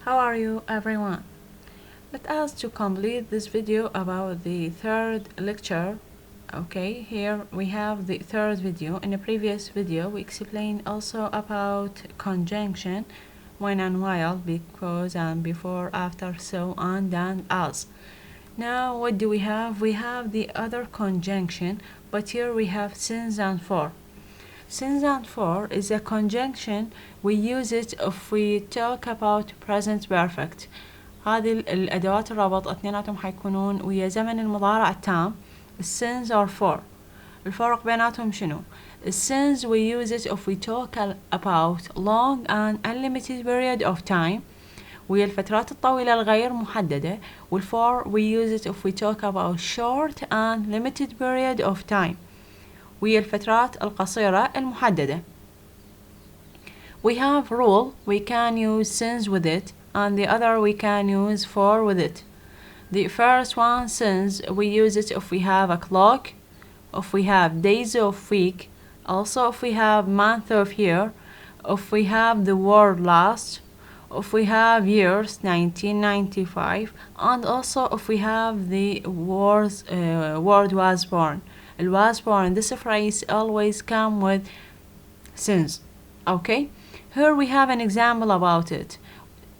How are you everyone? Let us to complete this video about the third lecture. Okay, here we have the third video. In the previous video we explained also about conjunction, when and while, because and before, after, so on, and as. Now what do we have? We have the other conjunction, but here we have since and for. Since and for is a conjunction we use it if we talk about present perfect. هذه الأدوات الربط اثنيناتهم حيكونون ويا زمن المضارع التام. since or for. الفرق بيناتهم شنو؟ since we use it if we talk about long and unlimited period of time ويا الفترات الطويلة الغير محددة. والfor we use it if we talk about short and limited period of time وهي الفترات القصيرة المحددة. We have rule, we can use since with it, and the other we can use for with it. The first one, since, we use it if we have a clock, if we have days of week, also if we have month of year, if we have the word last, if we have years 1995, and also if we have the word was born. It was born. This phrase always come with since. Okay, here we have an example about it.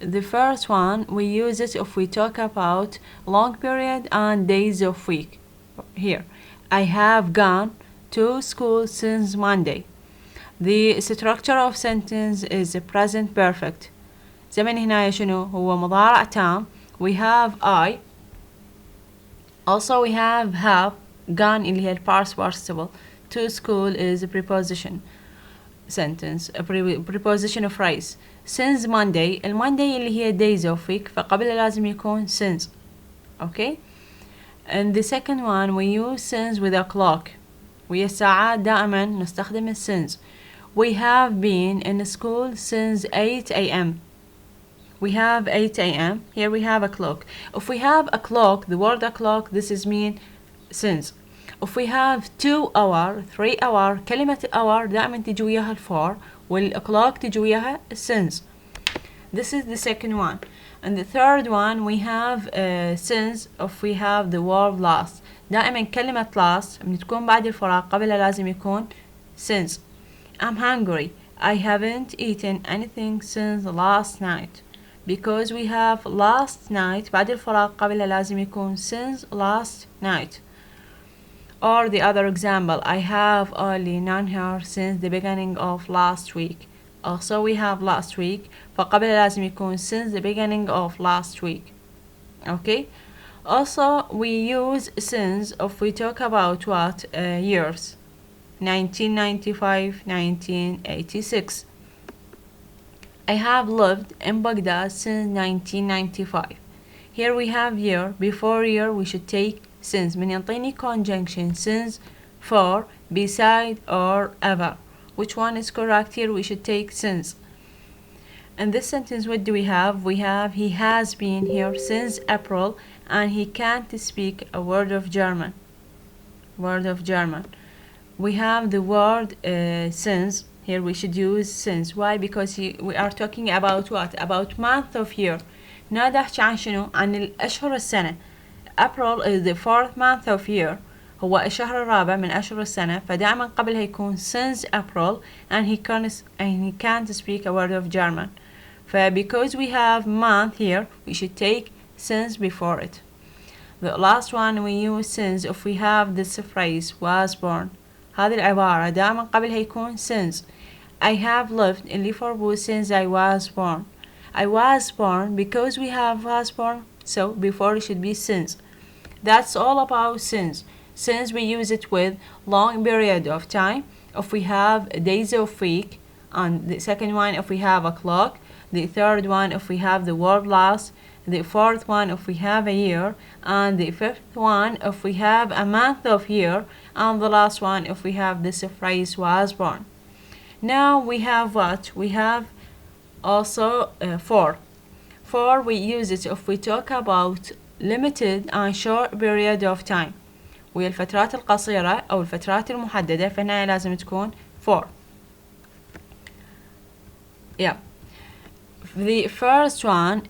The first one, we use it if we talk about long period and days of week. Here, I have gone to school since Monday. The structure of sentence is present perfect. زمن هنا شنو هو مضارع تام. We have I. Also we have gone اللي هي past participle. To school is a preposition sentence, a preposition of phrase. Since Monday, Monday اللي هي days of week فقبلها لازم يكون since. Okay, and the second one we use since with a clock. ويا الساعات دائما نستخدم since. We have been in school since 8 a.m. We have 8 a.m. Here we have a clock. If we have a clock, the word a clock, this is mean since. If we have 2 hour, 3 hour, كلمة hour دائما تجي وياها الفور والclock تجي وياها since. This is the second one. And the third one we have since if we have the word last. دائما كلمة last من تكون بعد الفراغ قبلها لازم يكون since. I'm hungry. I haven't eaten anything since last night. Because we have last night بعد الفراغ قبلها لازم يكون since last night. Or the other example, I have only known her since the beginning of last week. Also we have last week فقبلها لازم يكون since the beginning of last week. Okay. Also we use since if we talk about what years. 1995, 1986. I have lived in Baghdad since 1995. Here we have year. Before year we should take since. من ينطيني conjunction since, for, beside, or ever. Which one is correct here? We should take since. In this sentence what do we have? We have he has been here since April and he can't speak a word of German. Word of German. We have the word since. Here we should use since. Why? Because we are talking about what? About month of year. نادى أحكي عن شنو؟ عن الأشهر السنة. April is the fourth month of year. هو الشهر الرابع من أشهر السنة. فدائما قبلها يكون since April and he can't speak a word of German. Because we have month here, we should take since before it. The last one we use since if we have this phrase was born. هذه العبارة دائما قبلها يكون since. I have lived in Liverpool since I was born. I was born because we have was born, so before it should be since. That's all about since. Since we use it with long period of time. If we have days of week, and the second one if we have a clock, the third one if we have the word last, the fourth one if we have a year, and the fifth one if we have a month of year, and the last one if we have this phrase was born. Now we have what? We have also for. For we use it if we talk about limited and short period of time. وهي الفترات القصيرة أو الفترات المحددة فهنا لازم تكون for. Yeah. The first one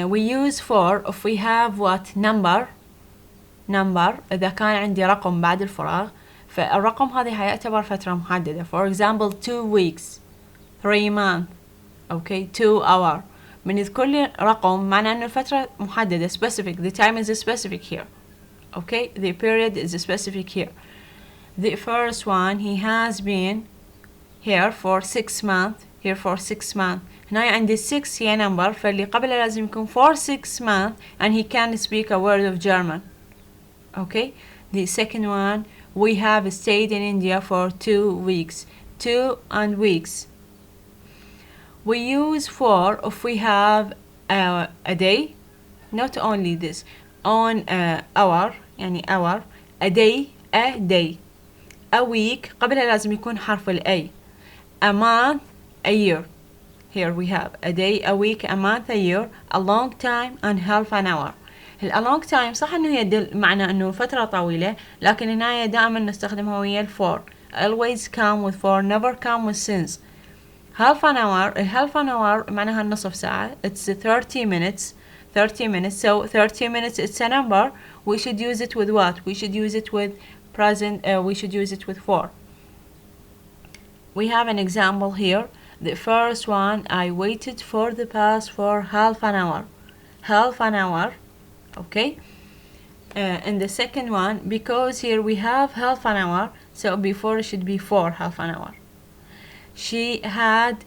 we use for if we have what number إذا كان عندي رقم بعد الفراغ، فالرقم هذا هيعتبر فترة محددة. For example 2 weeks 3 months okay 2 hour. من يذكر لي رقم معناه أنه الفترة محددة specific. The time is specific here. Okay, the period is specific here. The first one he has been here for 6 months. Here for 6 months. هنا عندي 6 هي number، فاللي قبله لازم يكون for 6 months and he can speak a word of German. Okay, the second one we have stayed in India for 2 weeks. 2 and weeks. We use for if we have a day, not only this, on hour يعني hour, a day, a week قبلها لازم يكون حرف ال A, a month, a year. Here we have a day, a week, a month, a year, a long time and half an hour. a long time صح انه يدل معنى انه فترة طويلة، لكن هنا دائما نستخدمها ويا for. Always come with for, never come with since. half an hour معناها النصف ساعة. It's 30 minutes. 30 minutes. So 30 minutes it's a number. We should use it with what? We should use it with present. We should use it with for. We have an example here. The first one, I waited for the bus for half an hour. Half an hour. Okay. And the second one, because here we have half an hour, so before it should be for half an hour. She had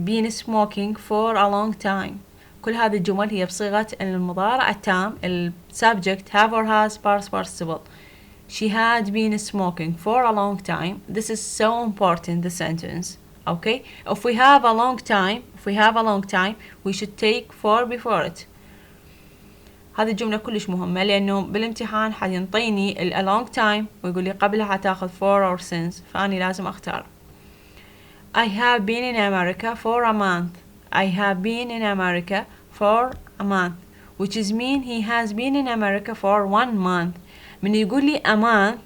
been smoking for a long time. كل هذه الجمل هي بصيغة المضارع التام. subject have or has past participle. She had been smoking for a long time. This is so important, the sentence. Okay, if we have a long time, we should take for before it. هذه الجملة كلش مهمة لأنه بالامتحان حينطيني a long time ويقول لي قبلها حتاخذ for or since، فأني لازم أختار. I have been in America for a month. I have been in America for a month, which is mean he has been in America for 1 month. من يقول لي a month,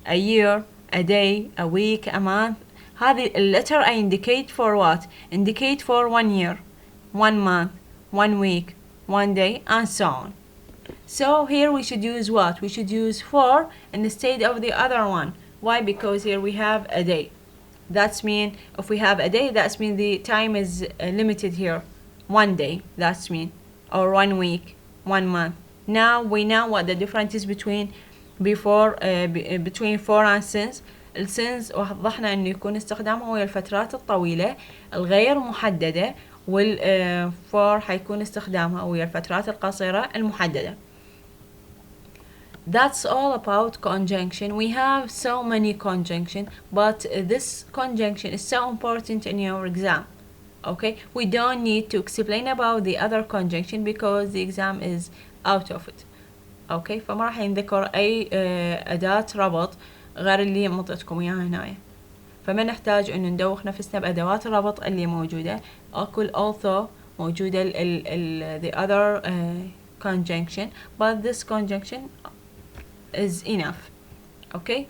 a year, a day, a week, a month، هذه letter I indicate for what? Indicate for 1 year, 1 month, 1 week, 1 day, and so on. So here we should use what? We should use for instead of the other one. Why? Because here we have a day. That's mean if we have a day, that's mean the time is limited here. 1 day, that's mean, or 1 week, 1 month. Now we know what the difference is between for and since. السنس وضحنا انه يكون استخدامه ويا الفترات الطويلة الغير محددة، والفور حيكون استخدامها ويا الفترات القصيرة المحددة. That's all about conjunction. We have so many conjunction, but this conjunction is so important in your exam. Okay, we don't need to explain about the other conjunction because the exam is out of it. Okay, فما راح ينذكر أي أداة ربط غير اللي منطقتكم إياها هنا، فما نحتاج إنه ندوخ نفسنا بأدوات الربط اللي موجودة. أكل also موجودة the other conjunction, but this conjunction is enough. Okay.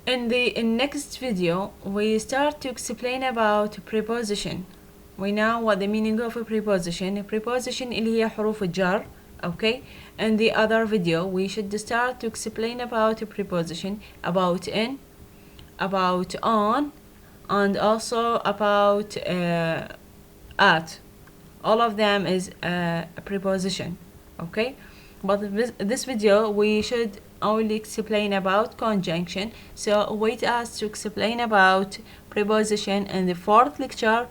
In the next video we start to explain about preposition. We know what the meaning of a preposition. A preposition اللي هي حروف الجر. Okay. In the other video we should start to explain about a preposition, about in, about on, and also about at. All of them is a preposition. Okay. But this video we should only explain about conjunction, so wait us to explain about preposition in the 4th lecture,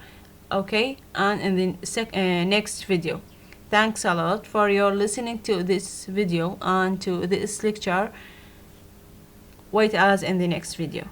okay, and in the next video. Thanks a lot for your listening to this video and to this lecture. Wait us in the next video.